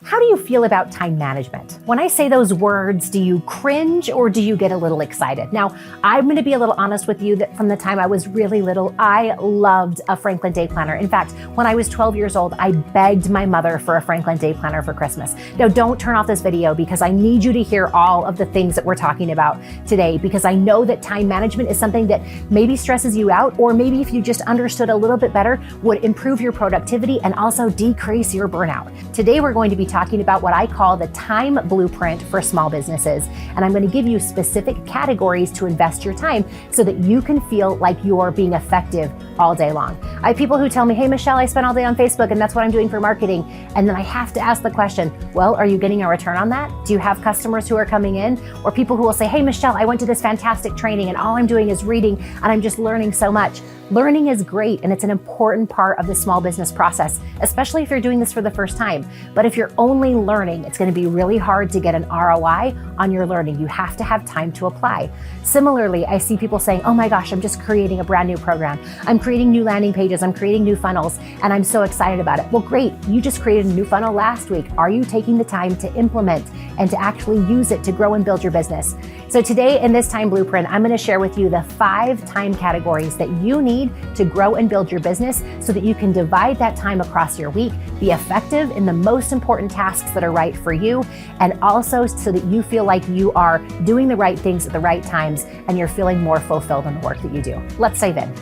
How do you feel about time management? When I say those words, do you cringe or do you get a little excited? Now, I'm going to be a little honest with you that from the time I was really little, I loved a Franklin Day Planner. In fact, when I was 12 years old, I begged my mother for a Franklin Day Planner for Christmas. Now, don't turn off this video because I need you to hear all of the things that we're talking about today, because I know that time management is something that maybe stresses you out, or maybe if you just understood a little bit better, would improve your productivity and also decrease your burnout. Today, we're going to be talking about what I call the time blueprint for small businesses. And I'm going to give you specific categories to invest your time so that you can feel like you're being effective all day long. I have people who tell me, hey, Michelle, I spent all day on Facebook and that's what I'm doing for marketing. And then I have to ask the question, well, are you getting a return on that? Do you have customers who are coming in? Or people who will say, hey, Michelle, I went to this fantastic training and all I'm doing is reading and I'm just learning so much. Learning is great and it's an important part of the small business process, especially if you're doing this for the first time. But if you're only learning, it's going to be really hard to get an ROI on your learning. You have to have time to apply. Similarly, I see people saying, oh my gosh, I'm just creating a brand new program. I'm creating new landing pages. I'm creating new funnels and I'm so excited about it. Well, great. You just created a new funnel last week. Are you taking the time to implement and to actually use it to grow and build your business? So today in this time blueprint, I'm going to share with you the 5 time categories that you need to grow and build your business so that you can divide that time across your week, be effective in the most important tasks that are right for you, and also so that you feel like you are doing the right things at the right times and you're feeling more fulfilled in the work that you do. Let's dive in.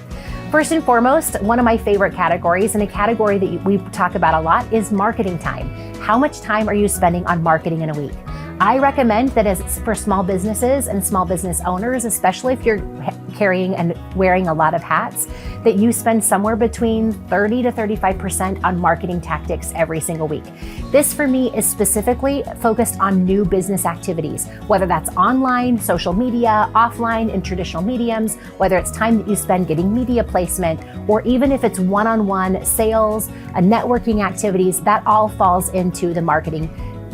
First and foremost, one of my favorite categories, and a category that we talk about a lot, is marketing time. How much time are you spending on marketing in a week? I recommend that as for small businesses and small business owners, especially if you're carrying and wearing a lot of hats, that you spend somewhere between 30 to 35% on marketing tactics every single week. This for me is specifically focused on new business activities, whether that's online, social media, offline, in traditional mediums, whether it's time that you spend getting media placement, or even if it's one-on-one sales, networking activities, that all falls into the marketing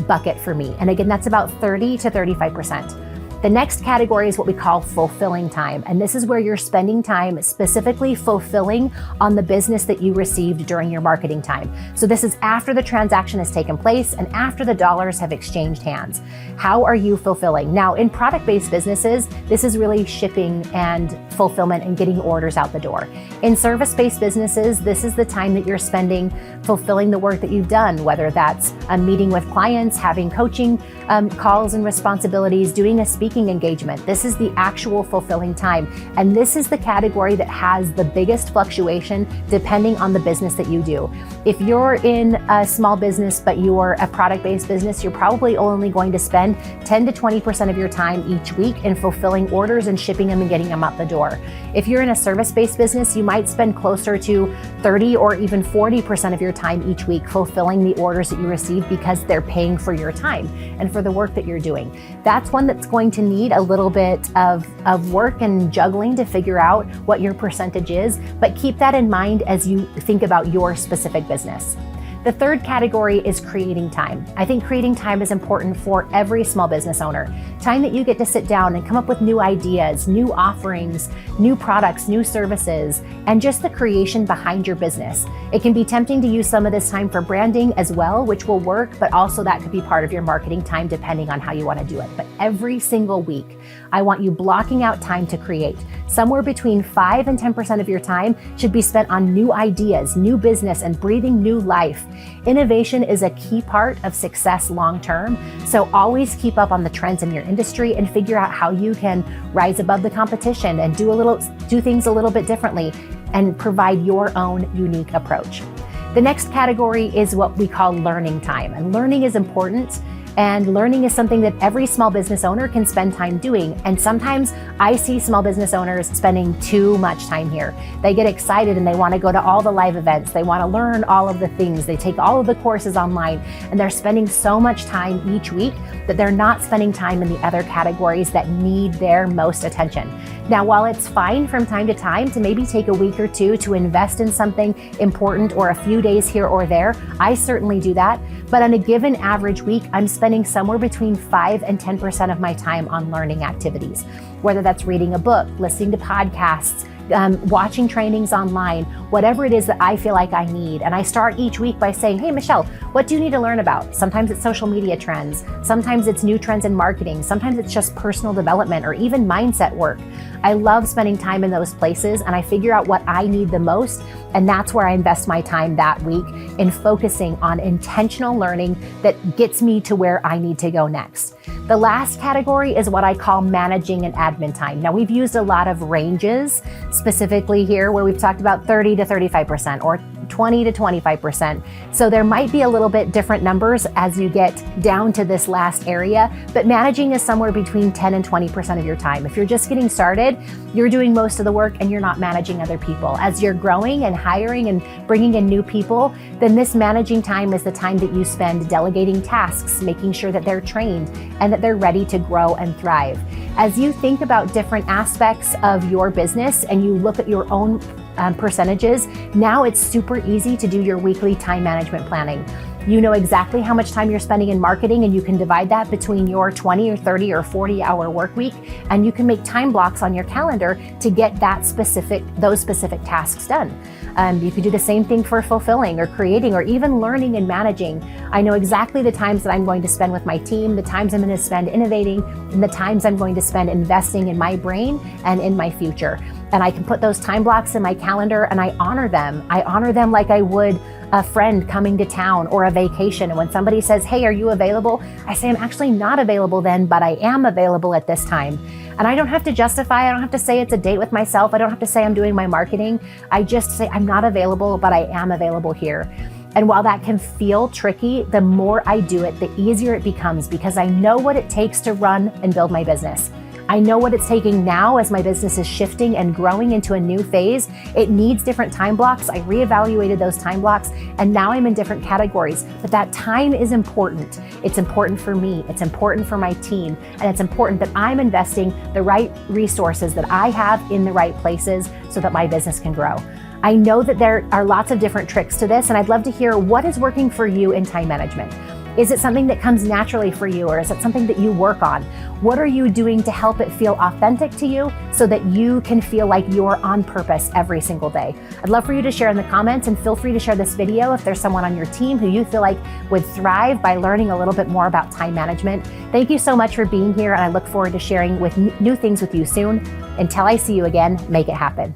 bucket for me. And again, that's about 30 to 35%. The next category is what we call fulfilling time. And this is where you're spending time specifically fulfilling on the business that you received during your marketing time. So this is after the transaction has taken place and after the dollars have exchanged hands. How are you fulfilling? Now, in product-based businesses, this is really shipping and fulfillment and getting orders out the door. In service-based businesses, this is the time that you're spending fulfilling the work that you've done, whether that's a meeting with clients, having coaching calls and responsibilities, doing a speaking engagement. This is the actual fulfilling time. And this is the category that has the biggest fluctuation depending on the business that you do. If you're in a small business, but you're a product-based business, you're probably only going to spend 10 to 20% of your time each week in fulfilling orders and shipping them and getting them out the door. If you're in a service-based business, you might spend closer to 30 or even 40% of your time each week fulfilling the orders that you receive because they're paying for your time and for the work that you're doing. That's one that's going to need a little bit of work and juggling to figure out what your percentage is, but keep that in mind as you think about your specific business. The third category is creating time. I think creating time is important for every small business owner. Time that you get to sit down and come up with new ideas, new offerings, new products, new services, and just the creation behind your business. It can be tempting to use some of this time for branding as well, which will work, but also that could be part of your marketing time depending on how you want to do it. But every single week, I want you blocking out time to create. Somewhere between 5 and 10% of your time should be spent on new ideas, new business, and breathing new life. Innovation is a key part of success long-term, so always keep up on the trends in your industry and figure out how you can rise above the competition and do things a little bit differently and provide your own unique approach. The next category is what we call learning time, and learning is important. And learning is something that every small business owner can spend time doing. And sometimes I see small business owners spending too much time here. They get excited and they want to go to all the live events. They want to learn all of the things. They take all of the courses online and they're spending so much time each week that they're not spending time in the other categories that need their most attention. Now, while it's fine from time to time to maybe take a week or two to invest in something important or a few days here or there, I certainly do that. But on a given average week, I'm spending somewhere between 5 and 10% of my time on learning activities, whether that's reading a book, listening to podcasts, watching trainings online, whatever it is that I feel like I need. And I start each week by saying, hey, Michelle, what do you need to learn about? Sometimes it's social media trends. Sometimes it's new trends in marketing. Sometimes it's just personal development or even mindset work. I love spending time in those places, and I figure out what I need the most. And that's where I invest my time that week, in focusing on intentional learning that gets me to where I need to go next. The last category is what I call managing and admin time. Now, we've used a lot of ranges specifically here, where we've talked about 30 to 35% or 20 to 25%. So there might be a little bit different numbers as you get down to this last area, but managing is somewhere between 10 and 20% of your time. If you're just getting started, you're doing most of the work and you're not managing other people. As you're growing and hiring and bringing in new people, then this managing time is the time that you spend delegating tasks, making sure that they're trained and that they're ready to grow and thrive. As you think about different aspects of your business and you look at your own percentages, now it's super easy to do your weekly time management planning. You know exactly how much time you're spending in marketing, and you can divide that between your 20 or 30 or 40-hour work week, and you can make time blocks on your calendar to get those specific tasks done. You could do the same thing for fulfilling or creating or even learning and managing. I know exactly the times that I'm going to spend with my team, the times I'm going to spend innovating, and the times I'm going to spend investing in my brain and in my future. And I can put those time blocks in my calendar and I honor them. I honor them like I would a friend coming to town or a vacation. And when somebody says, hey, are you available? I say, I'm actually not available then, but I am available at this time. And I don't have to justify, I don't have to say it's a date with myself. I don't have to say I'm doing my marketing. I just say I'm not available, but I am available here. And while that can feel tricky, the more I do it, the easier it becomes, because I know what it takes to run and build my business. I know what it's taking now as my business is shifting and growing into a new phase. It needs different time blocks. I reevaluated those time blocks, and now I'm in different categories. But that time is important. It's important for me. It's important for my team. And it's important that I'm investing the right resources that I have in the right places so that my business can grow. I know that there are lots of different tricks to this, and I'd love to hear what is working for you in time management. Is it something that comes naturally for you, or is it something that you work on? What are you doing to help it feel authentic to you so that you can feel like you're on purpose every single day? I'd love for you to share in the comments, and feel free to share this video if there's someone on your team who you feel like would thrive by learning a little bit more about time management. Thank you so much for being here, and I look forward to sharing new things with you soon. Until I see you again, make it happen.